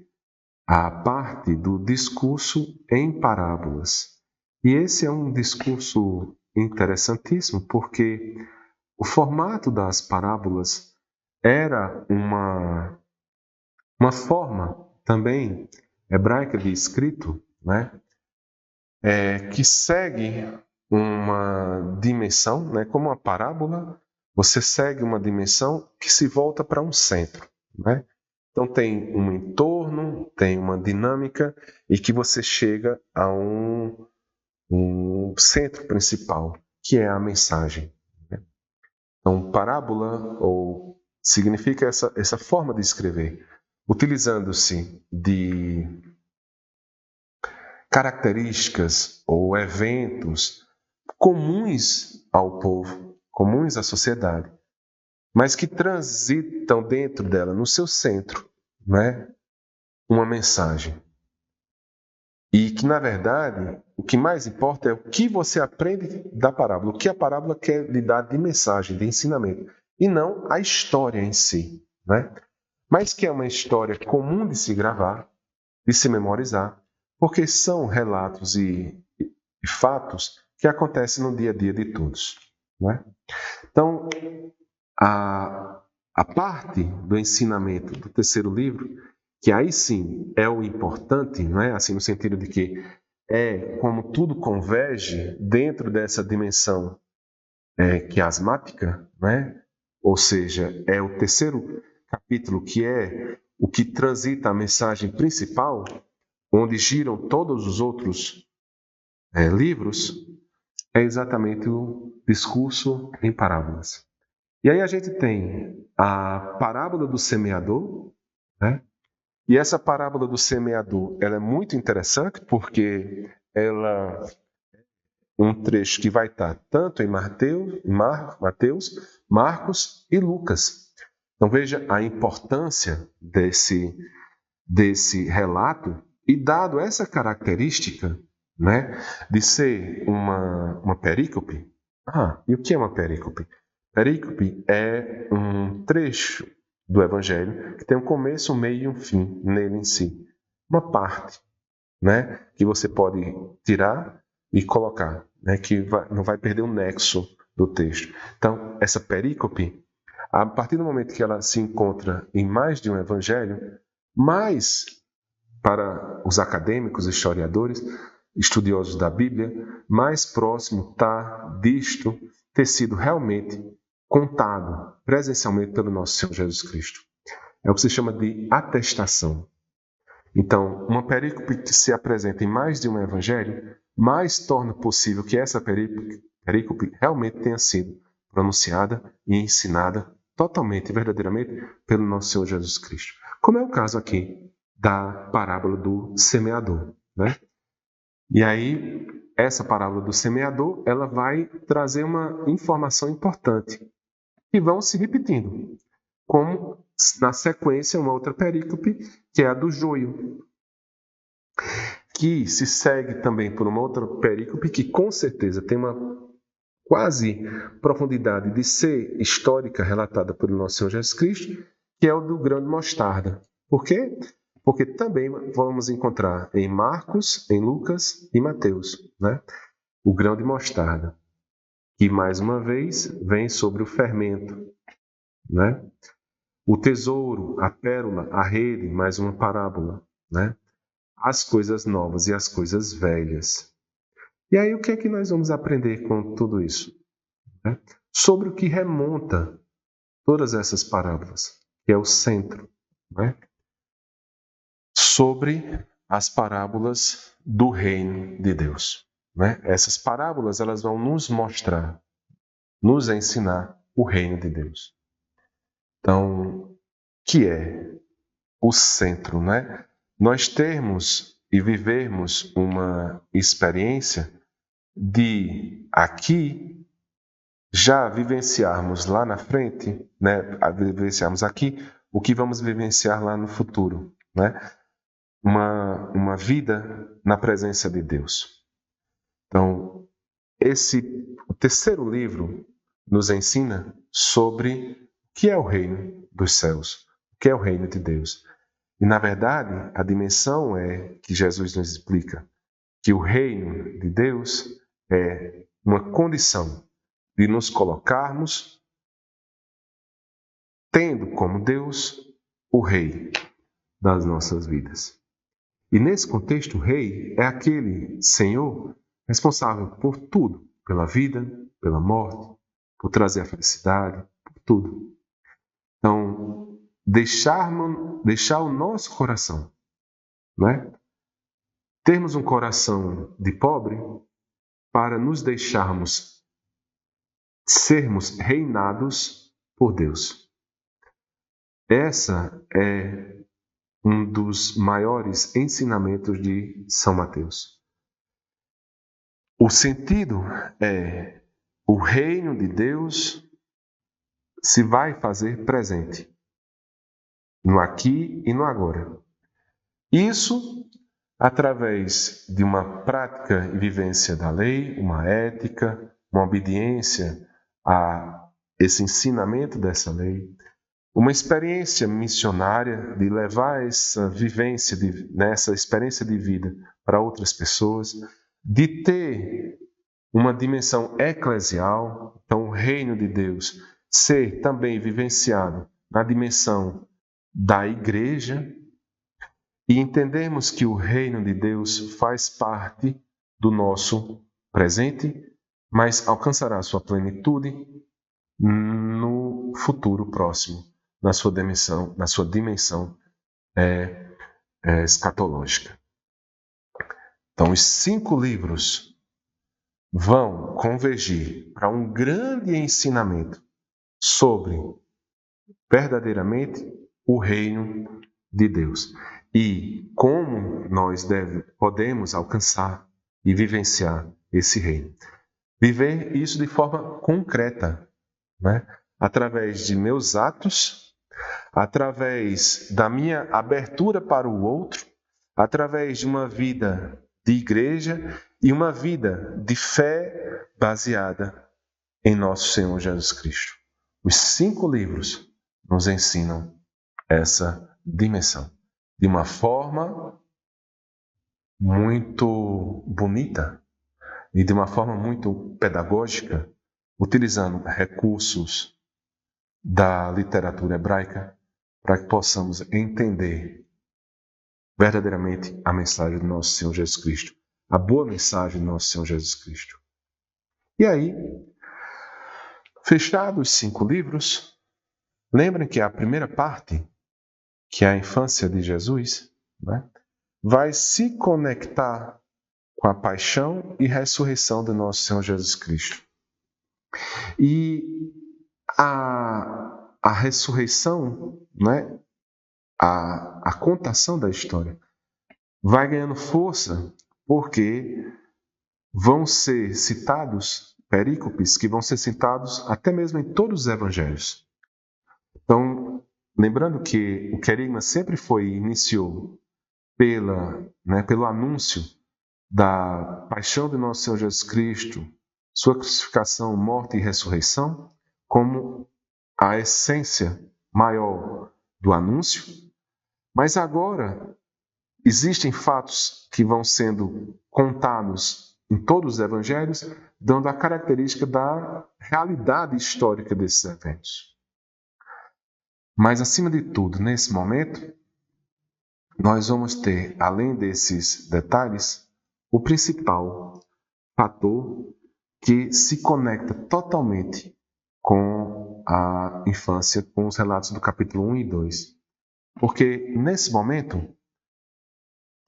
a parte do discurso em parábolas. E esse é um discurso interessantíssimo, porque o formato das parábolas era uma forma também hebraica de escrito, né? Que segue uma dimensão, né? Como uma parábola, você segue uma dimensão que se volta para um centro, né? Então tem um entorno, tem uma dinâmica e que você chega a um centro principal, que é a mensagem, né? Então, parábola significa essa forma de escrever, utilizando-se de características ou eventos comuns ao povo, comuns à sociedade, mas que transitam dentro dela, no seu centro, né, uma mensagem. E que, na verdade, o que mais importa é o que você aprende da parábola, o que a parábola quer lhe dar de mensagem, de ensinamento, e não a história em si, né? Mas que é uma história comum de se gravar, de se memorizar, porque são relatos e fatos que acontecem no dia a dia de todos, né? Então, a parte do ensinamento do terceiro livro, que aí sim é o importante, não é? Assim, no sentido de que é como tudo converge dentro dessa dimensão quiasmática, né? Ou seja, é o terceiro capítulo que é o que transita a mensagem principal, onde giram todos os outros livros, é exatamente o discurso em parábolas. E aí a gente tem a parábola do semeador, né? E essa parábola do semeador, ela é muito interessante porque ela é um trecho que vai estar tanto em Mateus, Marcos e Lucas. Então veja a importância desse relato, e dado essa característica, né, de ser uma perícope. E o que é uma perícope? Perícope é um trecho do Evangelho que tem um começo, um meio e um fim nele em si. Uma parte, né, que você pode tirar e colocar, né, que não vai perder o nexo do texto. Então, essa perícope, A partir do momento que ela se encontra em mais de um evangelho, mais para os acadêmicos, historiadores, estudiosos da Bíblia, mais próximo está disto ter sido realmente contado presencialmente pelo nosso Senhor Jesus Cristo. É o que se chama de atestação. Então, uma perícope que se apresenta em mais de um evangelho, mais torna possível que essa perícope realmente tenha sido pronunciada e ensinada totalmente e verdadeiramente pelo nosso Senhor Jesus Cristo. Como é o caso aqui da parábola do semeador, né? E aí, essa parábola do semeador, ela vai trazer uma informação importante que vão se repetindo, como na sequência uma outra perícope, que é a do joio, que se segue também por uma outra perícope que com certeza tem uma quase profundidade de ser histórica relatada pelo nosso Senhor Jesus Cristo, que é o do grão de mostarda. Por quê? Porque também vamos encontrar em Marcos, em Lucas e Mateus, né? O grão de mostarda, que mais uma vez vem sobre o fermento, né? O tesouro, a pérola, a rede, mais uma parábola, né? As coisas novas e as coisas velhas. E aí o que é que nós vamos aprender com tudo isso? Né? Sobre o que remonta todas essas parábolas, que é o centro, né? Sobre as parábolas do reino de Deus, né? Essas parábolas elas vão nos mostrar, nos ensinar o reino de Deus. Então, que é o centro, né? Nós termos e vivermos uma experiência de aqui já vivenciarmos lá na frente, né? Vivenciarmos aqui o que vamos vivenciar lá no futuro, né? Uma vida na presença de Deus. Então, o terceiro livro nos ensina sobre o que é o reino dos céus, o que é o reino de Deus. E, na verdade, a dimensão é que Jesus nos explica que o reino de Deus é uma condição de nos colocarmos tendo como Deus o rei das nossas vidas. E nesse contexto, o rei é aquele senhor responsável por tudo, pela vida, pela morte, por trazer a felicidade, por tudo. Então, deixar o nosso coração, né? Termos um coração de pobre para nos deixarmos sermos reinados por Deus. Essa é um dos maiores ensinamentos de São Mateus. O sentido é o reino de Deus se vai fazer presente no aqui e no agora. Isso através de uma prática e vivência da lei, uma ética, uma obediência a esse ensinamento dessa lei, uma experiência missionária de levar essa vivência, essa experiência de vida para outras pessoas, de ter uma dimensão eclesial, então o reino de Deus ser também vivenciado na dimensão da igreja, e entendermos que o reino de Deus faz parte do nosso presente, mas alcançará sua plenitude no futuro próximo, na sua dimensão escatológica. Então, os 5 livros vão convergir para um grande ensinamento sobre verdadeiramente o reino de Deus e como nós podemos alcançar e vivenciar esse reino. Viver isso de forma concreta, né? Através de meus atos, através da minha abertura para o outro, através de uma vida de igreja e uma vida de fé baseada em nosso Senhor Jesus Cristo. Os 5 livros nos ensinam essa dimensão de uma forma muito bonita e de uma forma muito pedagógica, utilizando recursos da literatura hebraica para que possamos entender verdadeiramente a mensagem do nosso Senhor Jesus Cristo, a boa mensagem do nosso Senhor Jesus Cristo. E aí, fechados os 5 livros, lembrem que a primeira parte, que é a infância de Jesus, né, vai se conectar com a paixão e ressurreição do nosso Senhor Jesus Cristo. E a ressurreição, né, a contação da história, vai ganhando força porque vão ser citados perícopes que vão ser citados até mesmo em todos os evangelhos. Então, lembrando que o querigma sempre iniciou pelo anúncio da paixão de nosso Senhor Jesus Cristo, sua crucificação, morte e ressurreição, como a essência maior do anúncio. Mas agora existem fatos que vão sendo contados em todos os evangelhos, dando a característica da realidade histórica desses eventos. Mas, acima de tudo, nesse momento, nós vamos ter, além desses detalhes, o principal fator que se conecta totalmente com a infância, com os relatos do capítulo 1 e 2. Porque, nesse momento,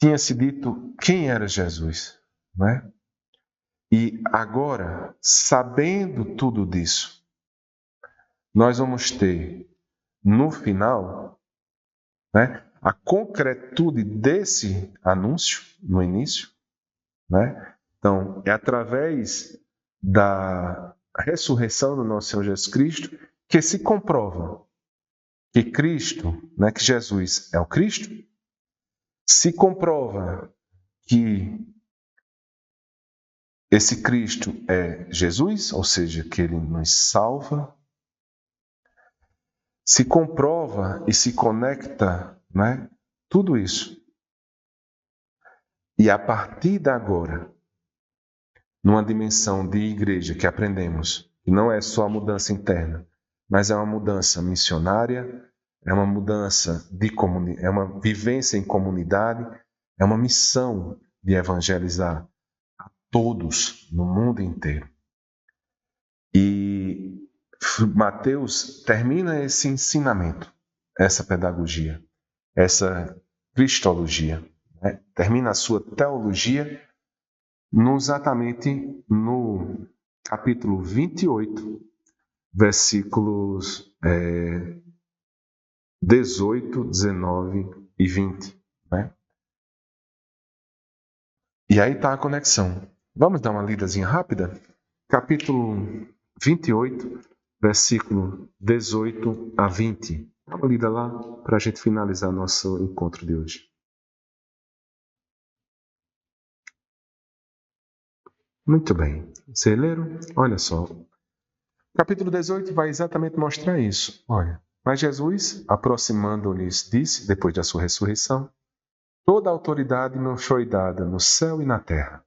tinha-se dito quem era Jesus, não é? E agora, sabendo tudo disso, nós vamos ter, no final, né, a concretude desse anúncio, no início, né? Então, é através da ressurreição do nosso Senhor Jesus Cristo que se comprova que Cristo, né, que Jesus é o Cristo, se comprova que esse Cristo é Jesus, ou seja, que ele nos salva, se comprova e se conecta, né, tudo isso. E a partir de agora, numa dimensão de igreja que aprendemos, que não é só a mudança interna, mas é uma mudança missionária, é uma mudança é uma vivência em comunidade, é uma missão de evangelizar a todos no mundo inteiro. E Mateus termina esse ensinamento, essa pedagogia, essa cristologia, né? Termina a sua teologia exatamente no capítulo 28, versículos 18, 19 e 20. Né? E aí está a conexão. Vamos dar uma lidazinha rápida? Capítulo 28, versículo 18 a 20. Dá uma lida lá para a gente finalizar nosso encontro de hoje. Muito bem. Vocês leram? Olha só. Capítulo 18 vai exatamente mostrar isso. Olha, mas Jesus, aproximando-lhes, disse, depois da sua ressurreição, toda a autoridade me foi dada no céu e na terra.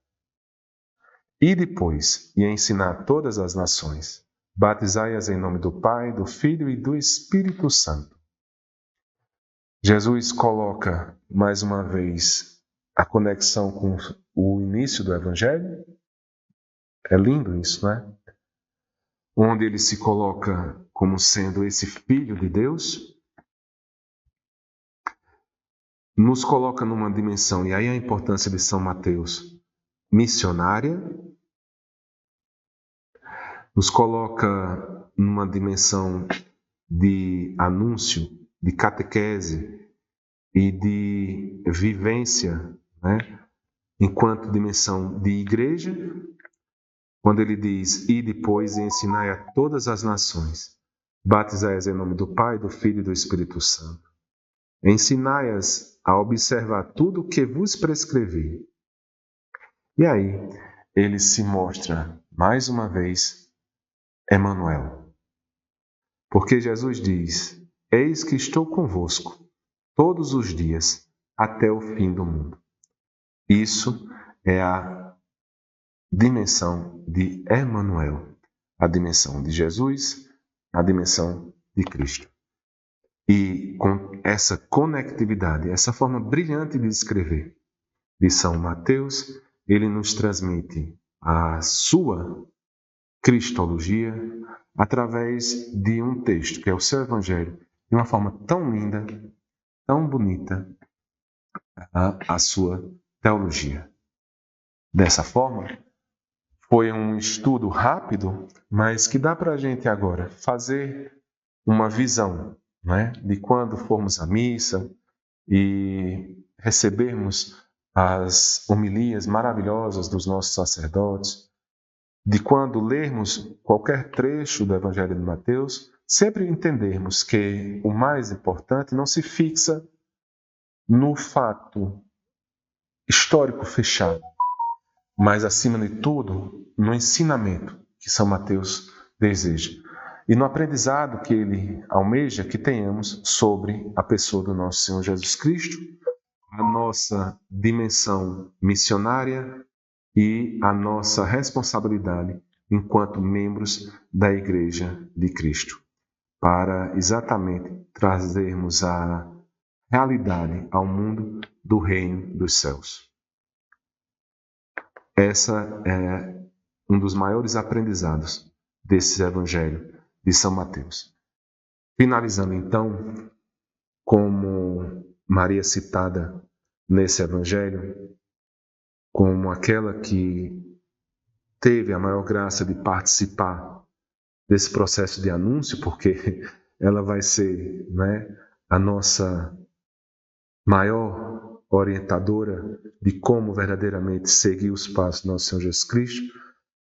E depois, e ensinar todas as nações, batizai-as em nome do Pai, do Filho e do Espírito Santo. Jesus coloca, mais uma vez, a conexão com o início do Evangelho. É lindo isso, não é? Onde ele se coloca como sendo esse Filho de Deus, nos coloca numa dimensão, e aí a importância de São Mateus, missionária, nos coloca numa dimensão de anúncio, de catequese e de vivência, né? Enquanto dimensão de igreja, quando ele diz, e depois ensinai a todas as nações, batizai-as em nome do Pai, do Filho e do Espírito Santo. Ensinai-as a observar tudo o que vos prescrevi. E aí, ele se mostra, mais uma vez, Emanuel. Porque Jesus diz, eis que estou convosco todos os dias, até o fim do mundo. Isso é a dimensão de Emanuel, a dimensão de Jesus, a dimensão de Cristo. E com essa conectividade, essa forma brilhante de escrever de São Mateus, ele nos transmite a sua cristologia através de um texto, que é o seu Evangelho, de uma forma tão linda, tão bonita, a sua teologia. Dessa forma, foi um estudo rápido, mas que dá para a gente agora fazer uma visão, né, de quando formos à missa e recebermos as homilias maravilhosas dos nossos sacerdotes, de quando lermos qualquer trecho do Evangelho de Mateus, sempre entendermos que o mais importante não se fixa no fato histórico fechado, mas, acima de tudo, no ensinamento que São Mateus deseja e no aprendizado que ele almeja que tenhamos sobre a pessoa do nosso Senhor Jesus Cristo, a nossa dimensão missionária e a nossa responsabilidade enquanto membros da Igreja de Cristo, para exatamente trazermos a realidade ao mundo do reino dos céus. Essa é um dos maiores aprendizados desse Evangelho de São Mateus. Finalizando então, como Maria citada nesse Evangelho, como aquela que teve a maior graça de participar desse processo de anúncio, porque ela vai ser, né, a nossa maior orientadora de como verdadeiramente seguir os passos do nosso Senhor Jesus Cristo.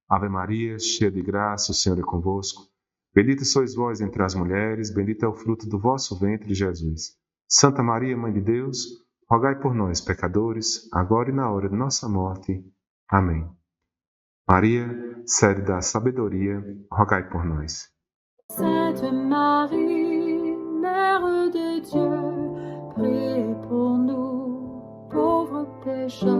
Ave Maria, cheia de graça, o Senhor é convosco. Bendita sois vós entre as mulheres, bendito é o fruto do vosso ventre, Jesus. Santa Maria, Mãe de Deus, rogai por nós, pecadores, agora e na hora de nossa morte. Amém. Maria, sede da sabedoria, rogai por nós. Sainte Marie, Mère de Dieu, priez pour nous, pauvres pécheurs,